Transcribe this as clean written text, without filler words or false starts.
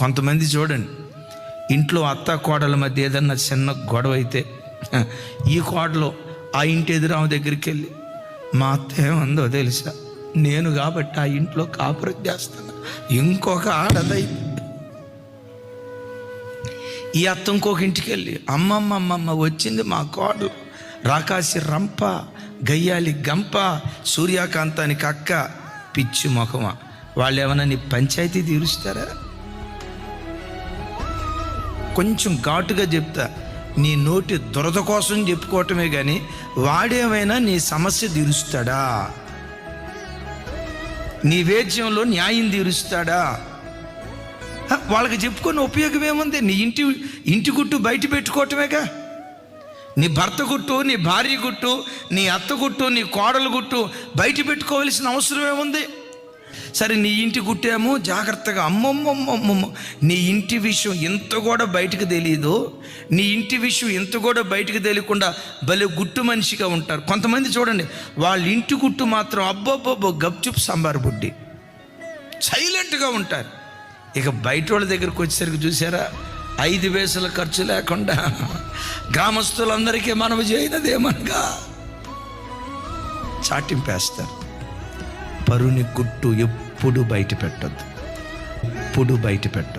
కొంతమంది చూడండి, ఇంట్లో అత్త కోడల మధ్య ఏదన్నా చిన్న గొడవ అయితే ఈ కోడలు ఆ ఇంటి ఎదురామ దగ్గరికి వెళ్ళి, మా అత్త ఏముందో తెలుసా, నేను కాబట్టి ఆ ఇంట్లో కాపురం చేస్తాను, ఇంకొక ఆడదైతే. ఈ అత్త ఇంకొక ఇంటికి వెళ్ళి, అమ్మమ్మ వచ్చింది మా కోడలు, రాకాసి రంప, గయ్యాలి గంప, సూర్యకాంతానికి అక్క, పిచ్చి మొఖమా. వాళ్ళు ఏమన్నా నీ పంచాయతీ తీరుస్తారా? కొంచెం ఘాటుగా చెప్తా, నీ నోటి దురద కోసం చెప్పుకోవటమే కానీ వాడేమైనా నీ సమస్య తీరుస్తాడా? నీ వేద్యంలో న్యాయం తీరుస్తాడా? వాళ్ళకి చెప్పుకొని ఉపయోగం ఏముంది? నీ ఇంటి గుట్టు బయట పెట్టుకోవటమేగా. నీ భర్త గుట్టు, నీ భార్య గుట్టు, నీ అత్త గుట్టు, నీ కోడలు గుట్టు బయట పెట్టుకోవాల్సిన అవసరం ఏముంది? సరే, నీ ఇంటి గుట్టేమో జాగ్రత్తగా, అమ్మమ్మమ్మమ్మ నీ ఇంటి విషయం ఎంత కూడా బయటకు తెలియదు. నీ ఇంటి విషయం ఎంత కూడా బయటకు తెలియకుండా భలే గుట్టు మనిషిగా ఉంటారు కొంతమంది. చూడండి, వాళ్ళ ఇంటి గుట్టు మాత్రం అబ్బబ్బబ్బో గప్చుప్ సాంబార్ బుడ్డి, సైలెంట్గా ఉంటారు. ఇక బయట వాళ్ళ దగ్గరకు వచ్చేసరికి చూసారా, 5 పైసల ఖర్చు లేకుండా గ్రామస్తులందరికీ మనవి చేయనదేమనగా చాటింపేస్తారు. పరుని గుట్టు ఎప్పుడు బయట పెట్టద్దు, ఎప్పుడు బయట పెట్టద్దు.